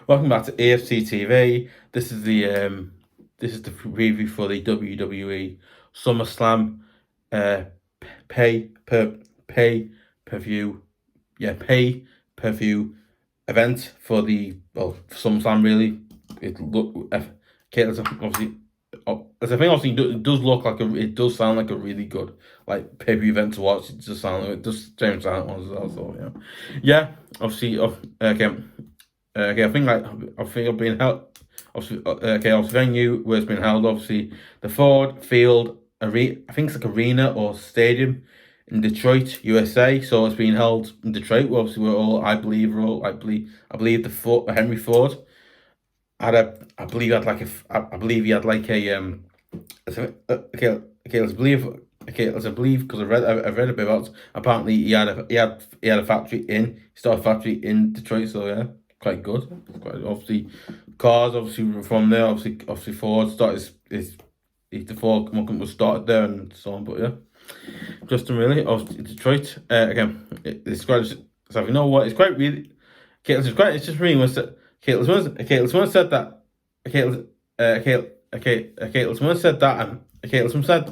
Welcome back to EFC TV. This is the preview for the WWE SummerSlam pay per view event for the SummerSlam really. It look okay. Obviously, it does look like it does sound like a really good like pay per view event to watch. It just sound like it does sound one as well. So yeah. Obviously, okay, I think I've been held. Obviously, venue where it's been held. Obviously, the Ford Field Arena. I think it's like arena or stadium in Detroit, USA. So it's been held in Detroit. Well, obviously, I believe the Henry Ford I believe he had like a let's believe because I've read a bit about. Apparently, he had a factory started a factory in Detroit. So yeah, quite good. Quite obviously, cars obviously from there. Obviously Ford started the Ford company was started there and so on. But yeah, just really obviously Detroit again. It's quite. So you know what? It's quite really. Okay, it's just really what's that. Okay, let's one said that. Okay, let's one said that. And let's one said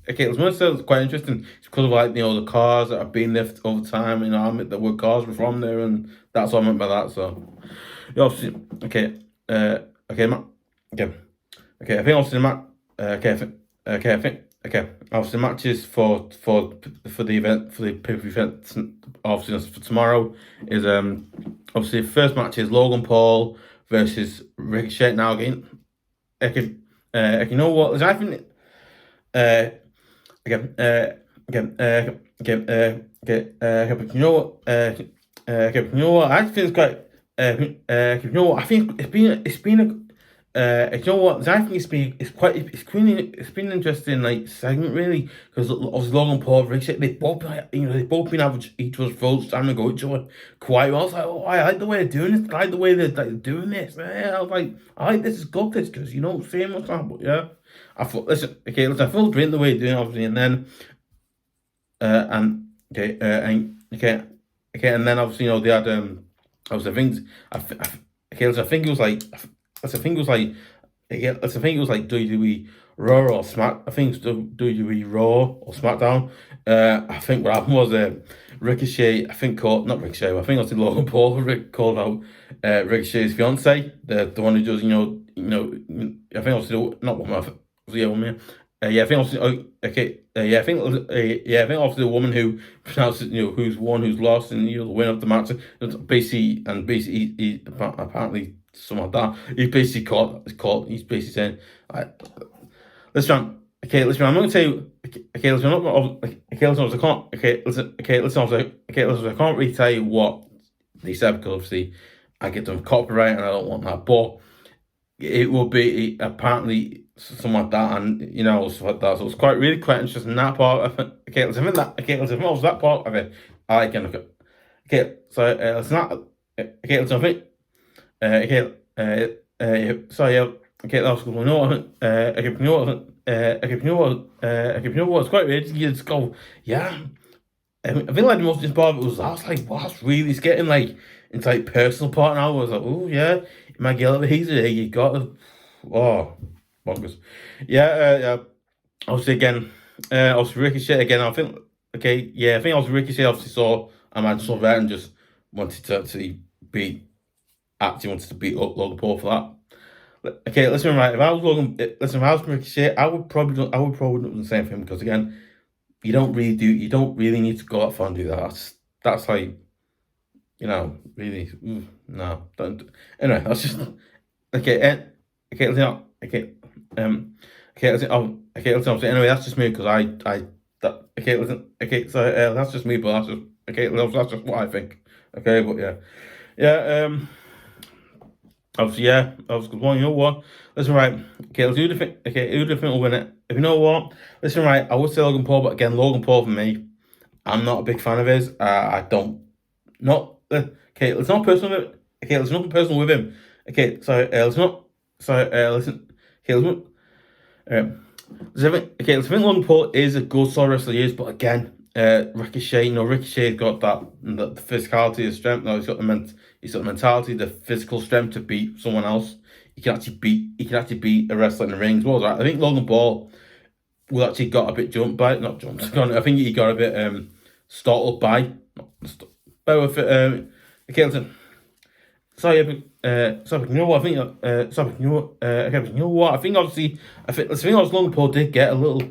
it's quite interesting. It's because of like the cars that have been there over time. That were cars were from there, and that's what I meant by that. So, yeah, obviously, I think obviously obviously matches for the event for the pay-per-view event obviously for tomorrow is obviously the first match is Logan Paul versus Ricochet. Now again, you know what? I think you know what? I think it's quite. You know what? I think it's been a. You know what? I think it's been an interesting like segment really because obviously Logan Paul, Ricochet, they've both been average each other's throats trying to go each other quite well. I was like, oh, I like the way they're doing this. I like the way they're doing this. Yeah, I was like, I like this is good because you don't see much time. But yeah, I thought I feel great the way they're doing obviously, and then and then obviously they had obviously I think it was like. I think it was like WWE Raw or Smack. I think it's WWE Raw or SmackDown. I think what happened was Ricochet. I think not Ricochet. I think it was Logan Paul. Called out Ricochet's fiance, the one who does I think also not one. Yeah, woman. Yeah, I think also I think obviously the woman who pronounces who's won, who's lost, and the winner of the match. Basically, he apparently something like that. He's basically he's basically saying, listen, I'm not gonna tell you. Listen, I'm not. Listen, I can't. Listen, I can't really tell you what they said because obviously I get them copyright and I don't want that. But it will be apparently something like that, and stuff like that. So it's quite interesting that part. I think that part of it. I like it. Okay, so it's not. So I think. Sorry, that's good. It's quite weird. You just go, yeah. I think like the most important part of it was I was like, wow, that's really it's getting like into like personal part now. I was like, oh yeah, you might get a little easier. You got bonkers. Yeah, obviously again, obviously Ricochet again. I think I think obviously Ricochet obviously saw that and just wanted to actually beat Logan Paul for that. Okay, listen, right. If I was Ricochet, I would probably do the same thing because again, you don't really need to go out far and do that. That's like, really, no, don't. Anyway, that's just okay. Anyway, that's just me because that's just me, but that's just what I think. Okay, but yeah. Obviously, you know what? Listen, right. Okay, let's do the thing. Okay, who do you think will win it? If you know what? Listen, right. I would say Logan Paul, but again, Logan Paul for me, I'm not a big fan of his. I don't. Not. Okay, it's not personal. Okay, it's not personal with him. Okay, sorry. It's not. Sorry. Listen. Okay, listen. Okay, I think Logan Paul is a good solid wrestler, he is, but again, Ricochet, Ricochet's got the physicality, the strength. No, he's got the mentality, the physical strength to beat someone else. He can actually beat a wrestler in the ring as well. Right? I think Logan Paul will actually got a bit not jumped. I think he got a bit startled by. With okay, sorry, you know what? I think you know what? I think obviously, Logan Paul did get a little.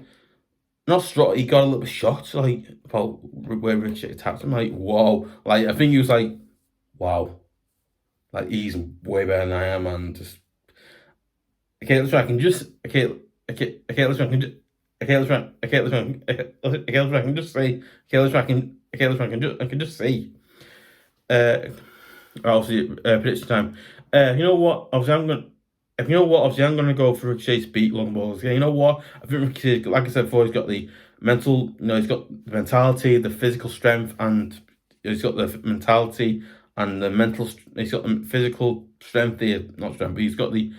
Not struck, he got a little bit shocked, like, about where Ricochet attacked him. Like, whoa. Like, I think he was like, wow. Like, he's way better than I am, and just. Okay, let's try. I can just. Okay, let's try. I can just. Okay, let's try. Okay, let's try. Okay, let's try. I can just say. Okay, let's try. I can just say. Obviously, prediction time. You know what? Obviously, I'm gonna go for Ricochet to beat Logan Paul. You know what? I think Ricochet, like I said before, he's got the mental, he's got the mentality, the physical strength, and he's got the mentality and the mental. He's got the physical strength, not strength, but he's got the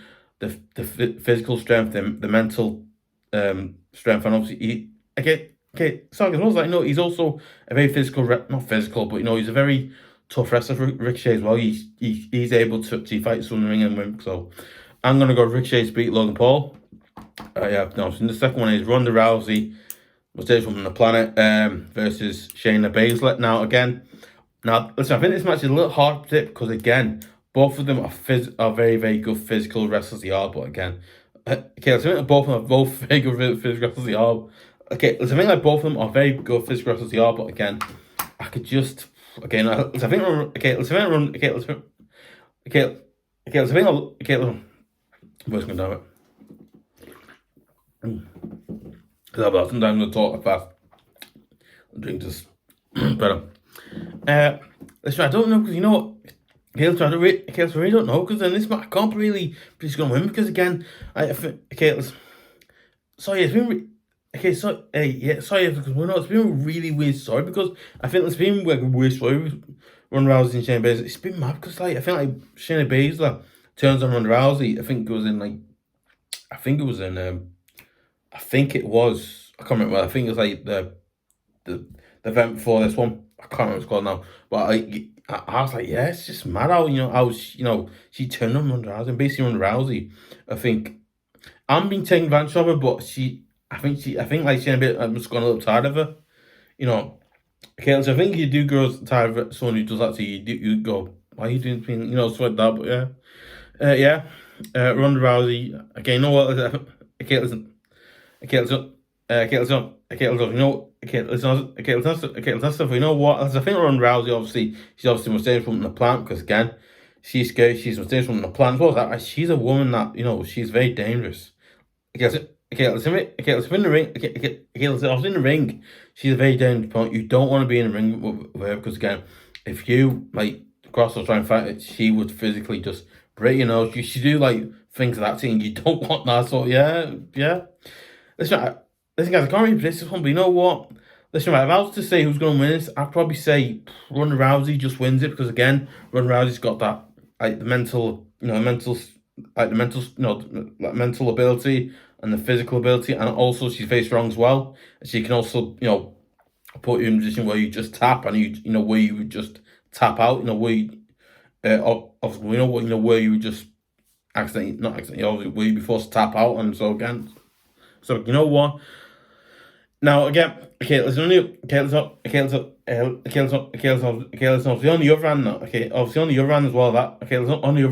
physical strength, the mental strength, and obviously sorry, as well as he's also a very physical, not physical, but he's a very tough wrestler for Ricochet as well. He's able to fight someone in the ring and win. So I'm gonna go Ricochet to beat Logan Paul. So the second one is Ronda Rousey, was from the planet, versus Shayna Baslzler. Now listen, I think this match is a little hard to predict because again, both of them are very, very good physical wrestlers. They are, but again, okay, so I think both of them are both very good physical wrestlers. They are. Okay, so I think both of them are very good physical wrestlers. They are, but again, I could just. Okay, no, let's think. Okay, let's think. Okay, let's think. Okay, what's going to do it? Sometimes I'm going to talk fast. Drink this better. Let's try. I don't know because okay, let's try to I really don't know because then this match I can't really just going to win because again, sorry, it's been. Okay, so sorry because it's been really weird story because I think it's been like a weird story with Ronda Rousey and Shayna Baszler. It's been mad because I feel like Shayna Baszler turns on Ronda Rousey. I think it was I think it was I can't remember. I think it was like the event before this one. I can't remember what it's called now. But I was like, yeah, it's just mad how she turned on Ronda Rousey and basically Ronda Rousey. I think I'm being taken advantage of her, but I think like she's a bit. I'm just going a little tired of her, Okay, so I think you do grow tired of someone who does that to you. You go, why are you doing things? Stuff like that. But Ronda Rousey. Okay, you know what? Okay, listen. Okay, listen. Okay, listen. Okay, listen. Okay, listen. Okay, listen. You know what? I think Ronda Rousey she's obviously mistaken from the plant because again, she's scared. She's mistaken from the plant. What was that? She's a woman that she's very dangerous. Okay, let's in the ring. I was in the ring. She's a very dangerous opponent. You don't want to be in the ring with her because again, if you cross or try and fight it, she would physically just break your nose. She do things like that to you, and you don't want that. So yeah. Listen, guys, I can't really predict this one, but you know what? Listen, if I was to say who's going to win this, I'd probably say Ronda Rousey just wins it because again, Ronda Rousey's got that the mental ability and the physical ability, and also she's very strong as well. She can also, put you in a position where you just tap, and where you would just tap out, where you, where you would just not accidentally, where you'd be forced to tap out, and so again, you know what? Now again, let's on the other hand now. Okay, obviously on the other hand as well. That on the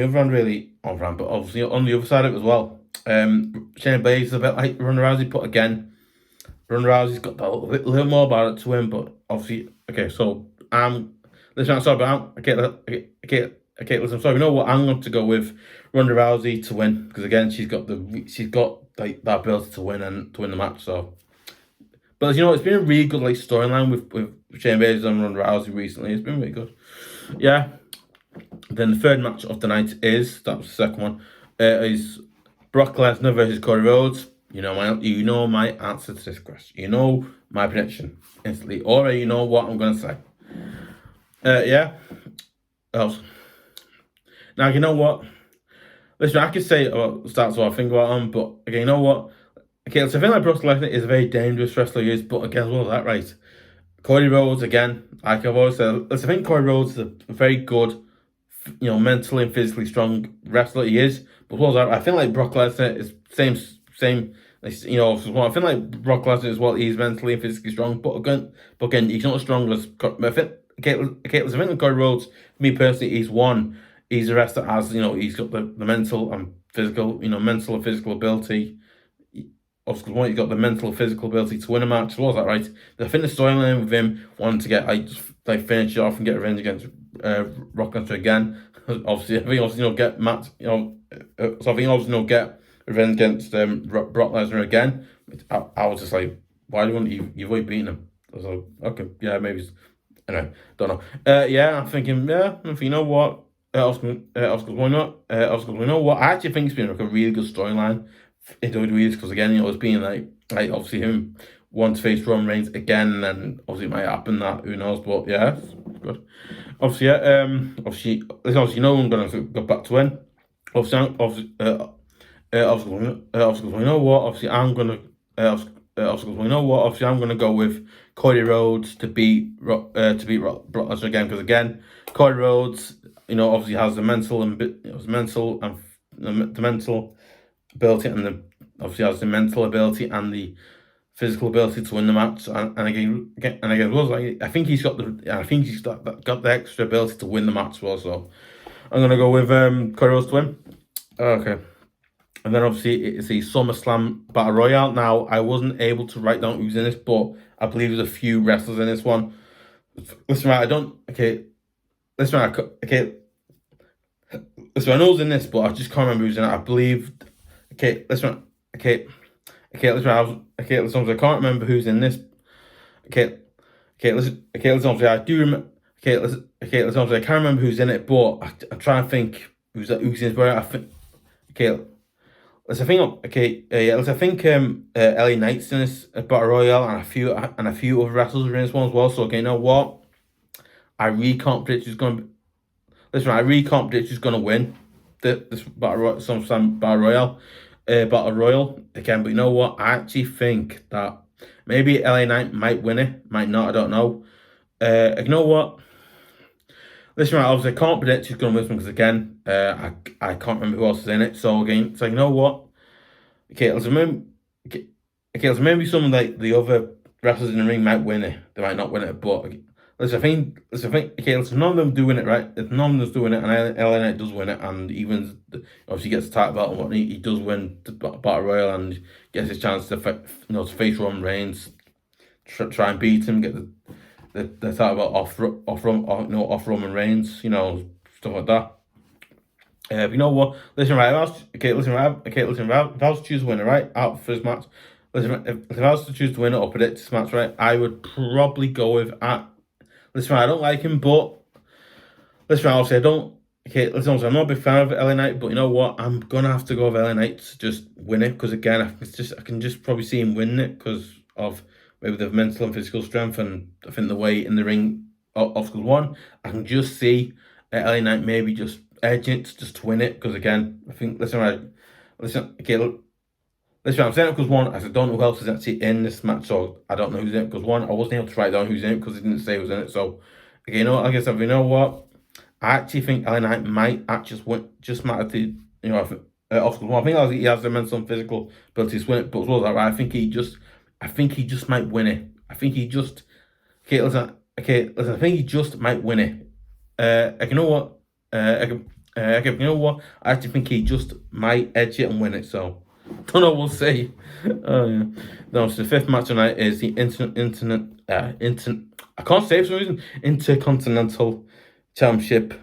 other hand really but obviously on the other side of it as well. Shayna Baszler is a bit like Ronda Rousey, but again, Ronda Rousey's got a little more about it to win. But obviously, listen, I'm sorry, but listen, I'm sorry. You know what? I'm going to go with Ronda Rousey to win because again, she's got that ability to win and to win the match. So, but it's been a really good storyline with Shayna Baszler and Ronda Rousey recently. It's been really good. Yeah. Then the third match of the night that was the second one, is Brock Lesnar versus Cody Rhodes. You know my answer to this question. You know my prediction instantly. Already, you know what I'm gonna say. Yeah. Else. Now you know what. Listen, I could say that's what I think about them, but again, you know what? okay, so I feel like Brock Lesnar is a very dangerous wrestler, he is, but again, as well as that, right? Cody Rhodes, again, like I've always said, I think Cody Rhodes is a very good, mentally and physically strong wrestler, he is. But what was that? I feel like Brock Lesnar is same. I feel like Brock Lesnar as well. He's mentally and physically strong, but again, he's not as strong as. I think with Cody Rhodes, me personally, he's a wrestler as he's got the mental and physical, mental and physical ability. Obviously, he's got the mental and physical ability to win a match. Was that right? I think the storyline with him wanting to get finish it off and get revenge against Brock Lesnar again. Obviously, I think get Matt. So I think obviously get revenge against Brock Lesnar again. I was just like, why do you want you've already beaten him? I was like, okay, yeah, maybe. Anyway, don't know. Yeah, I'm thinking, you know what? Why not? You know what? I actually think it's been like a really good storyline in WWE because again, it's being like obviously him wants to face Roman Reigns again, and then obviously it might happen that who knows, but yeah, it's good. Obviously, obviously, I'm gonna go back to win. Obviously, you know what? Obviously, I'm gonna. You know what? Obviously, I'm gonna go with Cody Rhodes to beat Brock Lesnar again because again, Cody Rhodes, obviously has the mental and the mental ability and obviously has the mental ability and the physical ability to win the match. And again, I think he's got got the extra ability to win the match as well. So I'm gonna go with Cody Rhodes to win. Okay. And then obviously it's the SummerSlam Battle Royale. Now I wasn't able to write down who's in this, but I believe there's a few wrestlers in this one. Listen, right, Listen, I know who's in this, but I just can't remember who's in it. I believe. Listen, I can't remember who's in this. Listen, I do remember. Listen, I can't remember who's in it, but I'm trying to think who's in this. Where I think. I think LA Knight's in this Battle Royale and a few other wrestlers are in this one as well. So okay, you know what? I really can't predict who's gonna. I really can't predict who's gonna win this Battle Royale again. But you know what? I actually think that maybe LA Knight might win it, might not. I don't know. You know what? Listen, obviously, I can't predict who's going to win because again, I can't remember who else is in it. So again, you know what? Maybe some of the other wrestlers in the ring might win it. They might not win it, but listen, I think, none of them doing it right. If none of them's doing it, and LA Knight does win it, and even obviously gets the title belt and whatnot, he does win the Battle Royal and gets his chance to face Roman Reigns, try and beat him, get the title belt off Roman Reigns, stuff like that. But you know what? Listen, right. If I was to choose a winner, right, out for this match, listen, if I was to choose the winner or predict this match, right, I would probably go with listen, right, I don't like him, but listen, obviously I don't. Listen, I'm not a big fan of LA Knight, but you know what? I'm gonna have to go with LA Knight to just win it because again, I can just probably see him winning it because of maybe the mental and physical strength, and I think the way in the ring of one, I can just see LA Knight maybe just edging it just to win it because again, I think I'm saying it because one, I don't know who else is actually in this match, so I don't know who's in it because one, I wasn't able to write down who's in it because it didn't say who's in it. So okay, like I said, you know what? I actually think LA Knight might actually win, just matter to I think he has the mental and physical ability to win it, but as well as that, right, I think he just might win it. I think he just I think he just might win it. You know what? You know what? I actually think he just might edge it and win it. So, don't know. We'll see. Yeah. No, so the fifth match tonight is the I can't say it for some reason. Intercontinental Championship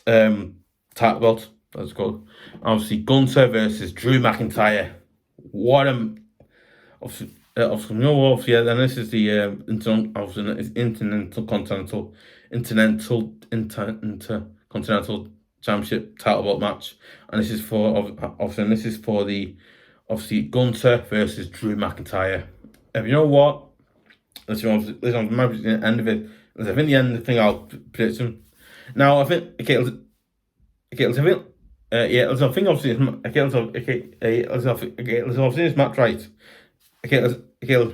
title belt. That's called. Obviously, Gunther versus Drew McIntyre. What a obviously, and this is the Intercontinental Championship title belt match, and this is for the Gunther versus Drew McIntyre. You know what? Listen, maybe the end of it. I think the end of the thing I'll predict him. Now I think I think obviously this match, right. okay.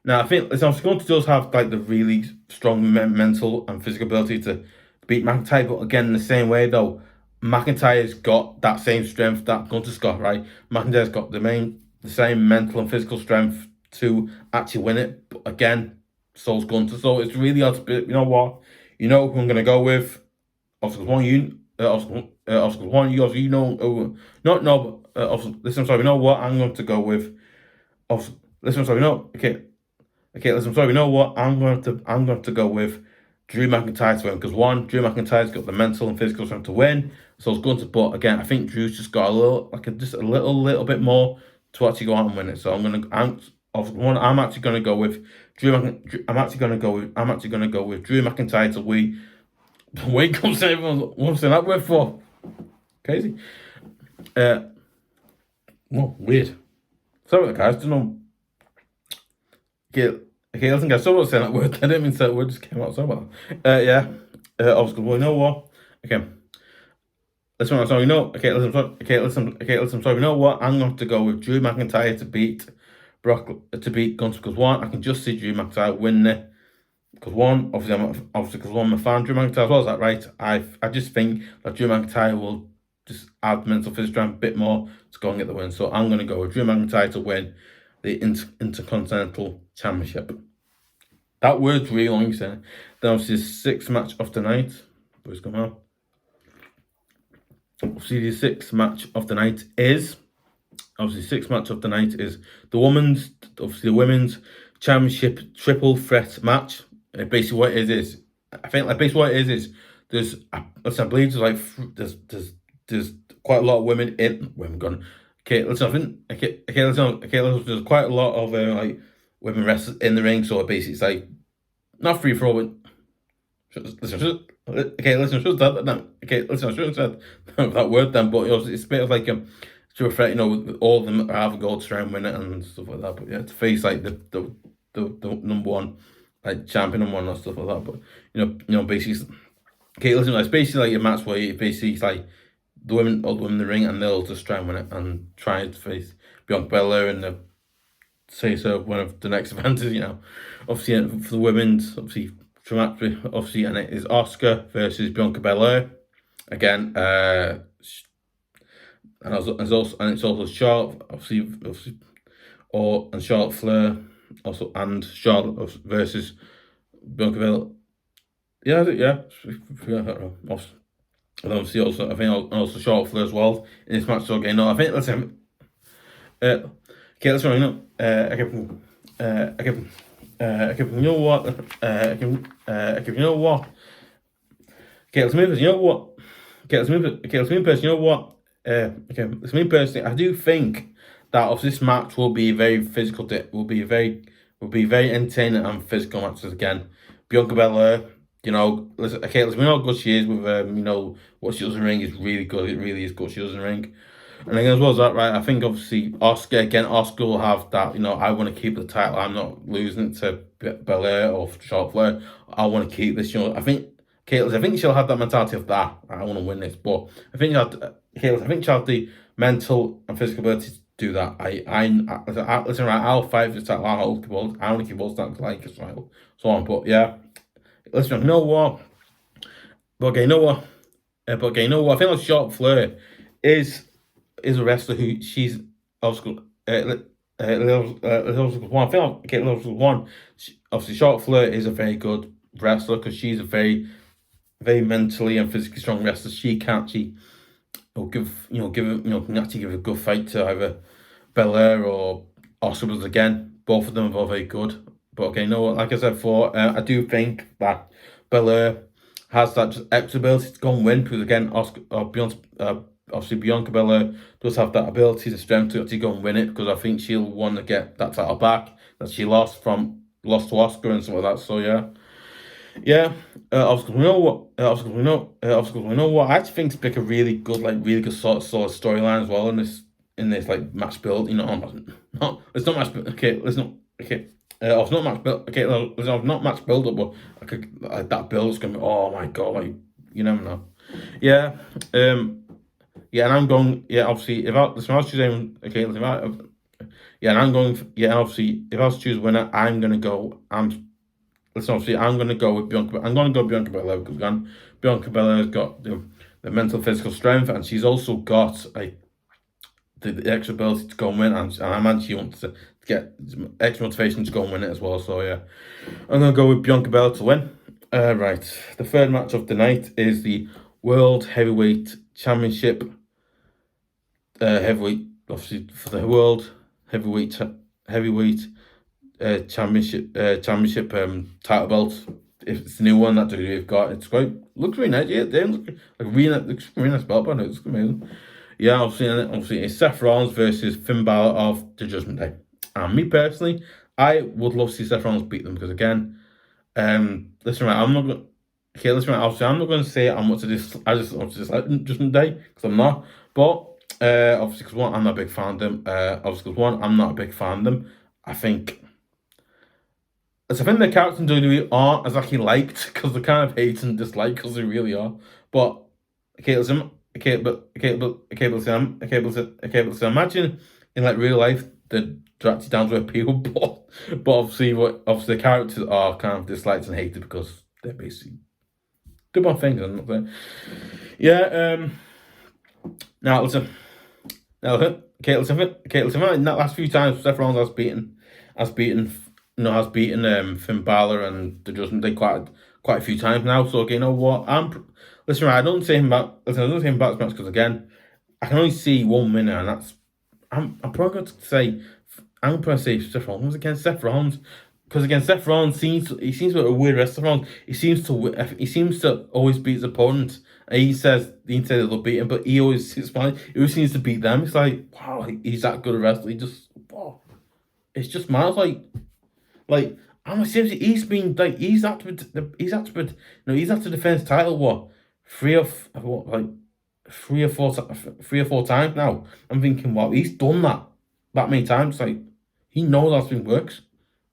Now I think listen, Gunter does have like the really strong mental and physical ability to beat McIntyre, but again in the same way though, McIntyre's got that same strength that Gunter's got, right? McIntyre's got the same mental and physical strength to actually win it, but again, so's Gunter. So it's really hard to be, you know what? You know who I'm gonna go with. Obviously, one obviously one you know not no but listen, sorry, you know what I'm going to go with. Obviously, listen, sorry, no, okay, listen, sorry, you know what I'm going to go with Drew McIntyre to win because one, Drew McIntyre's got the mental and physical strength to win, so it's going to. But again, I think Drew's just got a little, just a little bit more to actually go out and win it. So I'm actually gonna go with I'm actually gonna go with Drew McIntyre to win. Wait comes everyone wants that word for. Crazy. Well, weird. Sorry about that, guys. Don't know. Okay, listen, guys. Sorry about saying that word. I didn't mean to say that word. Just came out. Sorry about that. Yeah. Obviously, well, you know what? Okay. Listen, sorry. You know. Okay, listen. Sorry. You know what? I'm going to go with Drew McIntyre to beat Gunther because one, I can just see Drew McIntyre winning it. Because one, because I'm a fan of Drew McIntyre as well, is that right? I just think that Drew McIntyre will just add mental physical strength a bit more to go and get the win. So I'm going to go with Drew McIntyre to win the Intercontinental Championship. That word's really long, saying. Then obviously the sixth match of the night. Where's come out? Obviously the sixth match of the night is the women's championship triple threat match. Basically what it is I think like basically what it is there's I believe there's quite a lot of women gone. Okay, listen, I think there's quite a lot of like women wrestlers in the ring, so basically it's like not free for all, but listen, okay, listen, I shouldn't have said that word then, but it's a bit of like to reflect, all of them have a gold to try and win it and stuff like that. But yeah, to face like the number one like champion and one and stuff like that. But basically, okay, listen, it's basically like a match where you basically it's like all the women in the ring and they'll just try and win it and try to face Bianca Belair and say so one of the next events is, obviously for the women's obviously and it is Asuka versus Bianca Belair again. And it's also Charlotte, obviously, and Charlotte Flair, also, and Charlotte versus Bianca Belair. Yeah. And obviously also, I think also Charlotte Flair as well in this match. So again, no, I think let's run. You know what? You know what? Okay, let's move. You know what? Okay, let's move person. You know what? Let's move personally. I do think that of this match will be very physical. Will be very entertaining and physical matches again. Bianca Belair, we know how good she is with what she does in the ring is really good. It really is good. She does in the ring. And then as well as that, right, I think obviously Asuka will have that, I want to keep the title. I'm not losing it to Belair or Charlotte Flair. I want to keep this, I think she'll have that mentality of that. I want to win this. But I think she'll have the mental and physical ability to do that. Listen, right, I'll fight for the title. I want to keep all that like as well. So on. But yeah. Listen, you know what? I think like Charlotte Flair is a wrestler who she's obviously obviously Charlotte Flair is a very good wrestler because she's a very mentally and physically strong wrestler. She can actually can actually give a good fight to either Belair or Asuka again. Both of them are very good. But okay, like I said before, I do think that Belair has that extra ability to go and win because again, obviously Bianca Belair does have that ability, the strength to actually go and win it because I think she'll want to get that title back that she lost to Asuka and stuff like that. So yeah. Obviously, we know what. I actually think it's like a really good sort of storyline as well in this like match build. No, it's not match build. Okay, it's not okay. It's not match build. Okay, it's not match build up, but that build is gonna be. Oh my god, like you never know. Yeah. And I'm going. Yeah, obviously, if I was saying, okay, Yeah, and I'm going. Obviously, if I was to choose a winner, I'm gonna go. I'm gonna go with Bianca. I'm gonna go Bianca Belair because again, Bianca Belair's got the mental, physical strength, and she's also got like the extra ability to go and win, and I imagine she wants to get extra motivation to go and win it as well. So yeah, I'm gonna go with Bianca Belair to win. Right, the third match of the night is the World Heavyweight Championship. Heavyweight, obviously for the World Heavyweight Championship title belt. If it's the new one that WWE've got, it's quite looks really nice. Yeah, they look like looks really nice belt, but it's amazing. Yeah, obviously it's Seth Rollins versus Finn Balor of the Judgment Day. And me personally, I would love to see Seth Rollins beat them because again, listen, right, I'm not going. Okay, listen, right, obviously I'm not going to say I'm much of this. I just like Judgment Day because I'm not. But obviously, because one, I'm not a big fan of them. Obviously, because one, I'm not a big fan of them. I think the characters in WWE aren't as actually liked because they're kind of hate and dislike because they really are. But listen, listen, imagine in like real life they're actually down to earth people, but obviously the characters are kind of disliked and hated because they're basically do bad things. I'm not saying. Yeah. Now listen. Listen. In that last few times, Seth Rollins has beaten Finn Balor and the Judgment Day quite a few times now. So okay, you know what? I don't say him about this match because again, I can only see one winner, and that's I'm probably going to say Seth Rollins against Seth Rollins. Because again, Seth Rollins seems to a weird restaurant. He seems to always beat his opponent. And he says they'll beat him, but he always seems to beat them. It's like wow, he's that good a wrestler. It's just miles I'm seriously. He's had to defend his title three or four times now. I'm thinking wow, he's done that many times. Like he knows how thing works.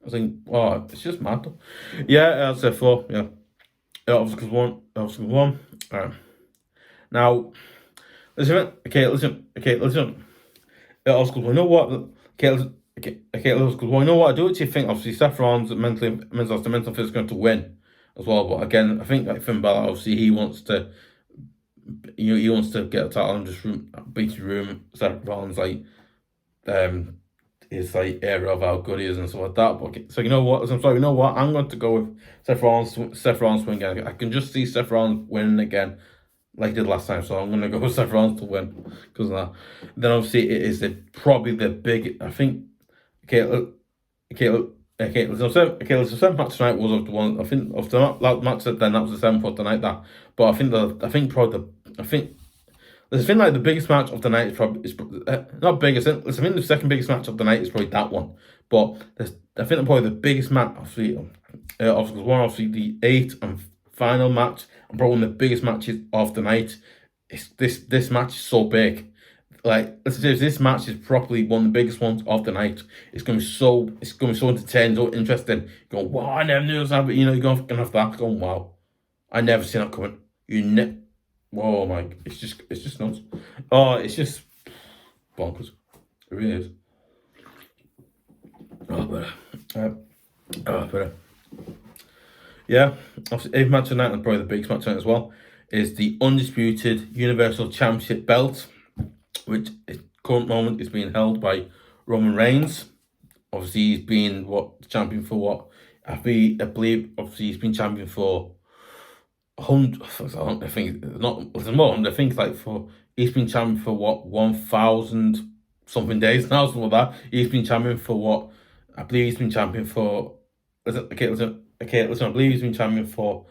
I think, wow, it's just mad. Yeah, I'd say 4. Yeah, obviously one. Now, listen. Obviously, you know what? You know what? I do actually think obviously Seth Rollins mental physical going to win as well. But again, I think like Finn Balor, obviously he wants to, he wants to get a title and just beat his room. Seth Rollins his era of how good he is and stuff like that. But so you know what? I'm going to go with Seth Rollins win again. I can just see Seth Rollins winning again, like he did last time. So I'm going to go with Seth Rollins to win because of that. Then obviously it is probably the big. I think. The seventh match tonight was of the one. I think of that match then that was the 7th of the night that. But I think the biggest match of the night is not biggest. I think the second biggest match of the night is probably that one. But I think probably the biggest match, obviously the 8th and final match, and probably one of the biggest matches of the night. This match is so big. Like let's say this match is probably one of the biggest ones of the night. It's going to be so entertaining, so interesting. You're going, wow, I never knew this happened. You're going to have that going, wow, I never seen that coming. Oh my! It's just nuts. Oh, it's just bonkers. It really is. Better. Yeah, obviously, 8th match tonight, and probably the biggest match tonight as well, is the undisputed Universal Championship belt, which at current moment is being held by Roman Reigns. Obviously, he's been champion for what? I believe. Obviously, he's been champion for 100. I think not more. I think he's been champion for 1,000 something days now. Something like that. He's been champion for what? I believe he's been champion for. Listen. I believe he's been champion for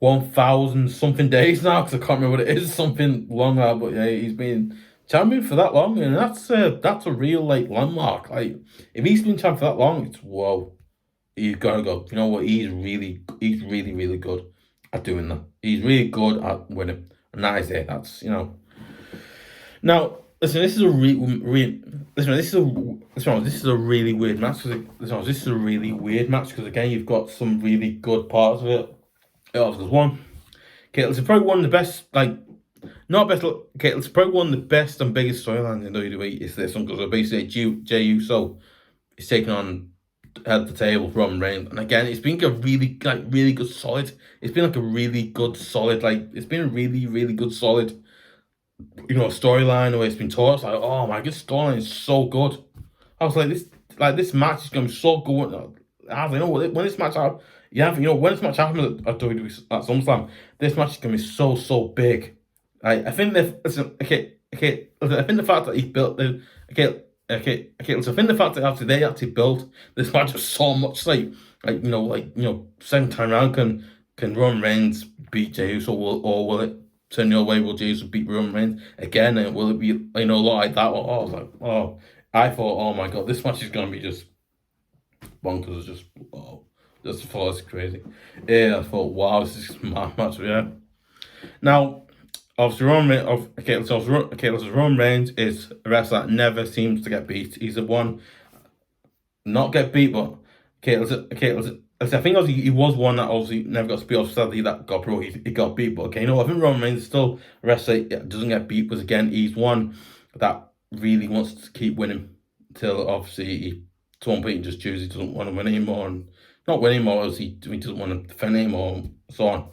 1,000 something days now because I can't remember what it is. Something long now, but yeah, he's been champion for that long, and that's a real landmark. Like if he's been champion for that long, it's whoa. You gotta go. You know what? He's really good at doing that. He's really good at winning, and that is it. That's Now, listen. This is a really weird match. This is a really weird match because again, you've got some really good parts of it. There's one. Okay, it's probably one of the best. It's probably one of the best and biggest storylines in WWE is this one because basically Jey Uso he's taking on at the table Roman Reigns, and again, it's been a really good solid. It's been like a really good solid, it's been a really good solid, storyline the way it's been taught. It's like, oh my god, this storyline is so good. I was like this match is gonna be so good. I was like, when this match out, when this match happens at WWE at SummerSlam, this match is gonna be so big. I think okay. I think the fact that he built the So I think the fact that they actually built this match so much, second time round, can Roman Reigns beat Jey Uso, or will it turn the other way? Will Jey Uso beat Roman Reigns again, and will it be a lot like that? I was like, I thought, oh my god, this match is gonna be just bonkers, just flawless, crazy. Yeah, I thought, wow, this is a match, yeah. Now, obviously, Roman Reigns is a wrestler that never seems to get beat. He's the one not get beat, but I think obviously he was one that obviously never got beat. Sadly, that got pro. He got beat, but I think Roman Reigns is still a wrestler that doesn't get beat, because again, he's one that really wants to keep winning until obviously to one point he just chooses he doesn't want to win anymore, and not win anymore, as he doesn't want to defend anymore, and so on,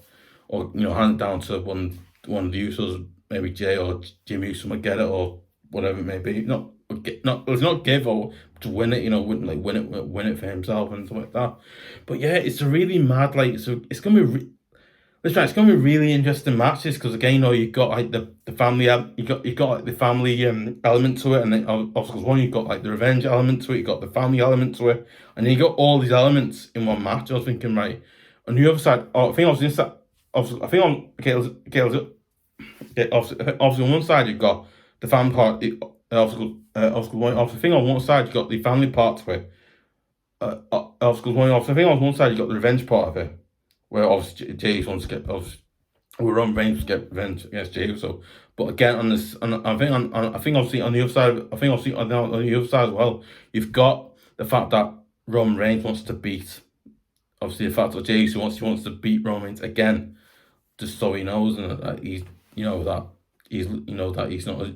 or hand it down to one of the Usos, maybe Jay or Jimmy Uso might get it, or whatever it may be. It's not give or to win it, win it for himself and stuff like that. But yeah, it's a really mad, it's gonna be. It's gonna be really interesting matches, because again, you've got the family, you got the family element to it, and then obviously you've got the revenge element to it, you got the family element to it, and then you got all these elements in one match. I was thinking, right, on the other side, obviously on one side you've got the family part. Obviously, on one side you got the family part to it. On one side you got the revenge part of it, where obviously Jey wants to get Roman Reigns to get revenge against Jey Uso. But again, on the other side as well, you've got the fact that Roman Reigns wants to beat, obviously the fact that Jey Uso wants to beat Roman Reigns again, just so he knows, and that he's that he's not as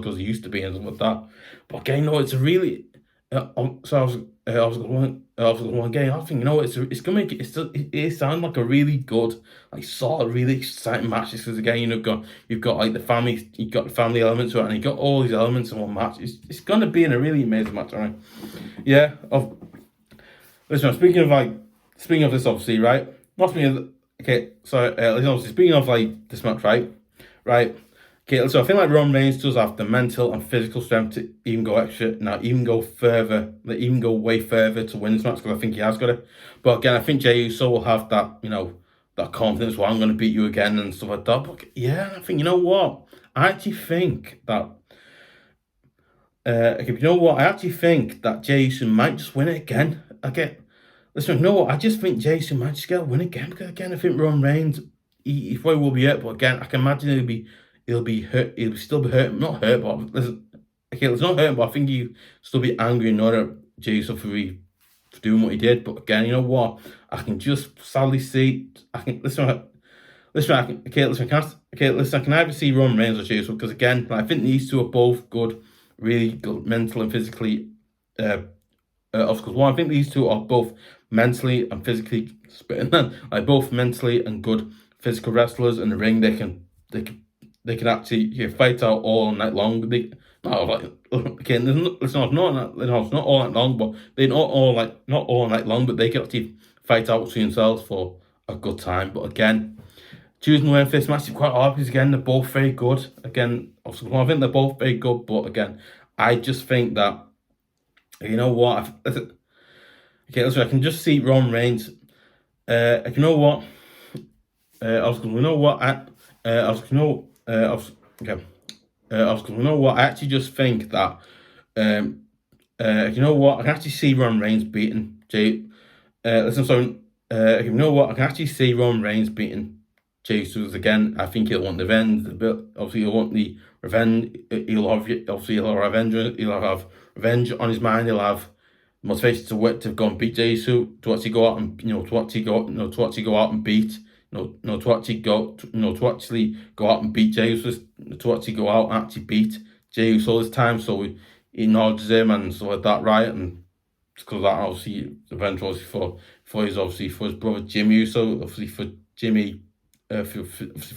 good as he used to be and stuff like that. But again, it's a really I was going again. I think it's gonna make it sound like a really good, solid, really exciting match. Because again, you've got the family element to it, and you've got all these elements in one match. It's gonna be in a really amazing match, right? Yeah. Listen, speaking of this, obviously, right? Not speaking of, speaking of this match, right? Okay, so I feel like Roman Reigns does have the mental and physical strength to even go way further to win this match, because I think he has got it. But again, I think Jey Uso will have that, that confidence, I'm going to beat you again and stuff like that. But yeah, I think, what? I actually think that, I actually think that Jey Uso might just win it again. Listen, I just think Jey Uso might just get a win again, because again, I think Roman Reigns, he probably will be hurt, but again, I can imagine he'll be hurt. He'll still be hurt. Not hurt, but it's not hurt. But I think he'll still be angry and not at Jey Uso for doing what he did. But again, I can just sadly see. I can either see Roman Reigns or Jey Uso, because again, I think these two are both good, really good, mental and physically. I think these two are both mentally and physically both mentally and good physical wrestlers in the ring. They can actually fight out all night long. It's not all night long, but they're not all night long, but they can actually fight out between themselves for a good time. But again, choosing to win this match is quite hard, because again, they're both very good. Again, I think they're both very good, but again, I just think that I can just see Roman Reigns. I actually just think that I can actually see Roman Reigns beating Jey. I can actually see Roman Reigns beating Jey Uso again. I think he'll want the revenge. Obviously, he'll want the revenge. He'll have revenge. He'll have revenge on his mind. He'll have motivation to go and beat Jey Uso, to actually go out and to actually go out and beat. To actually go out and beat Jey Uso, to actually go out and actually beat Jey Uso this time. So he acknowledges him and stuff like that, right? And because that obviously eventually for his brother Jimmy Uso, obviously for Jimmy, for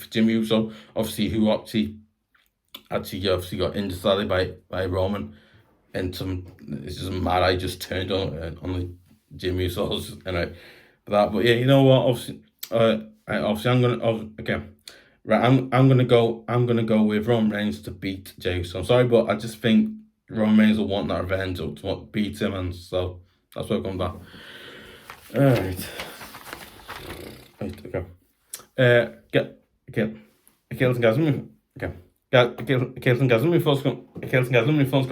Jimmy Uso, obviously who obviously obviously got injured sadly by Roman, and it's just mad. I just turned on the Jimmy Uso's and but yeah, you know what? Obviously, I'm gonna okay. Right, I'm gonna go with Roman Reigns to beat Jey Uso. I'm sorry, but I just think Roman Reigns will want that revenge or to want beat him, and so that's what comes down. Alright. Okay. Listen guys, listen guys, let me first couple of let me thoughts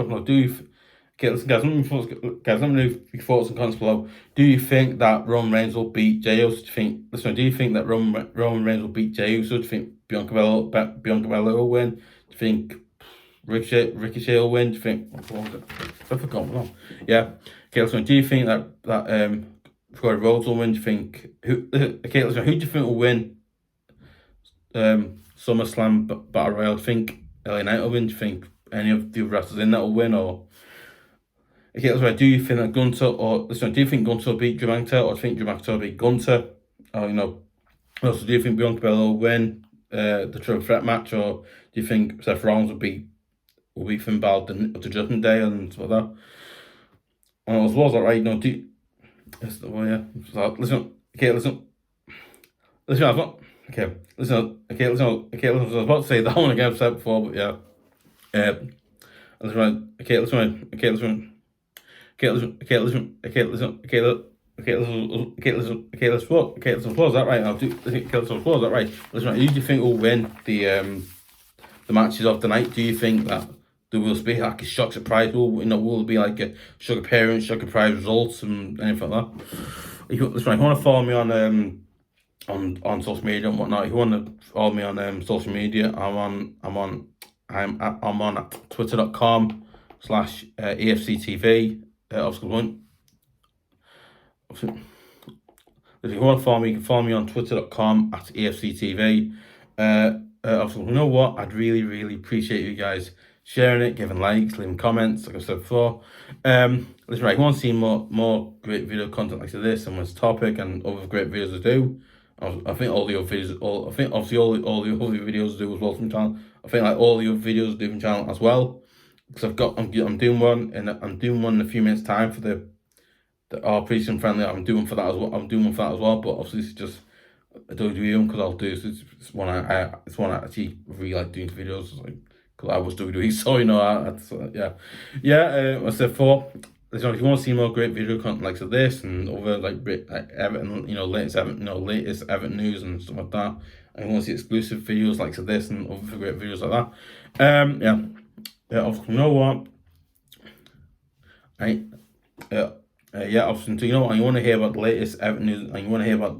and comments below. Do you think that Roman Reigns will beat Jey Uso? Do you think that Roman Reigns will beat Jey Uso? Do you think Bianca Belair will win? Do you think Ricochet will win? Do you think I forgot? Yeah. Okay, listen, do you think that Cody Rhodes will win? Do you think who do you think will win SummerSlam Battle Royale? Do you think LA Knight will win? Do you think any of the wrestlers in that will win? Or okay, that's right. Do you think that Gunther do you think Gunther will beat Drew McIntyre, or do you think Drew McIntyre will beat Gunther? Or also do you think Bianca Belair will win the triple threat match, or do you think Seth Rollins will beat Finn Balor the Judgment Day and stuff like that? And as well as that, right? Listen. I was about to say that one again. I've said before, but yeah. Listen. Let's pause that right now. Listen, who do you think will win the matches of the night? Do you think that there will be like a shock surprise? Will it be like a shock appearance, shock surprise results, and anything like that? Listen, if you want to follow me on social media and whatnot, if you want to follow me on social media, I'm on twitter.com/EFCTV. If you want to follow me, you can follow me on twitter.com/EFCTV. You know what? I'd really appreciate you guys sharing it, giving likes, leaving comments, like I said before. Listen, right, if you want to see more great video content like this and this topic and other great videos I do, I think all the other videos, all the other videos I do as well from the channel. I think like all the other videos I do from the channel as well, because I'm doing one in a few minutes time for the precinct friendly. I'm doing for that as well. But obviously it's just a WWE because I'll do it's one I actually really like doing videos, like because I was WWE, so I said before. Listen, if you want to see more great video content like this and other like Everton, latest Everton news and stuff like that, and you want to see exclusive videos like this and other great videos like that, you know what, obviously, and you want to hear about the latest Everton news, and you want to hear about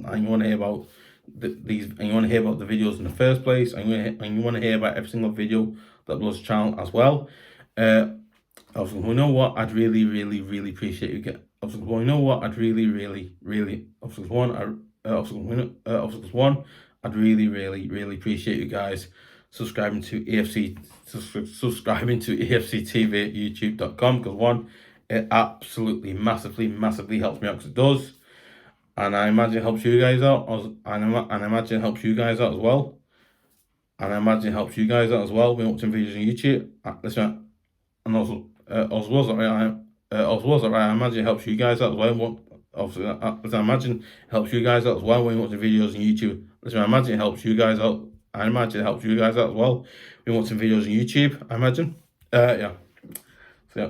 the videos in the first place, and you want to hear about every single video that uploads the channel as well. You know what? I'd really appreciate you get. You know what? I'd really I'd really appreciate you guys subscribing to EFC TV at YouTube.com, because it absolutely massively helps me out, because it does, and I imagine it helps you guys out. And I imagine it helps you guys out as well. When watching videos on YouTube. Listen, and also. I imagine it helps you guys out as well. I imagine it helps you guys out as well when you're watching videos on YouTube. Listen, I imagine it helps you guys out. I imagine it helps you guys out as well when you're watching videos on YouTube. I imagine. So yeah.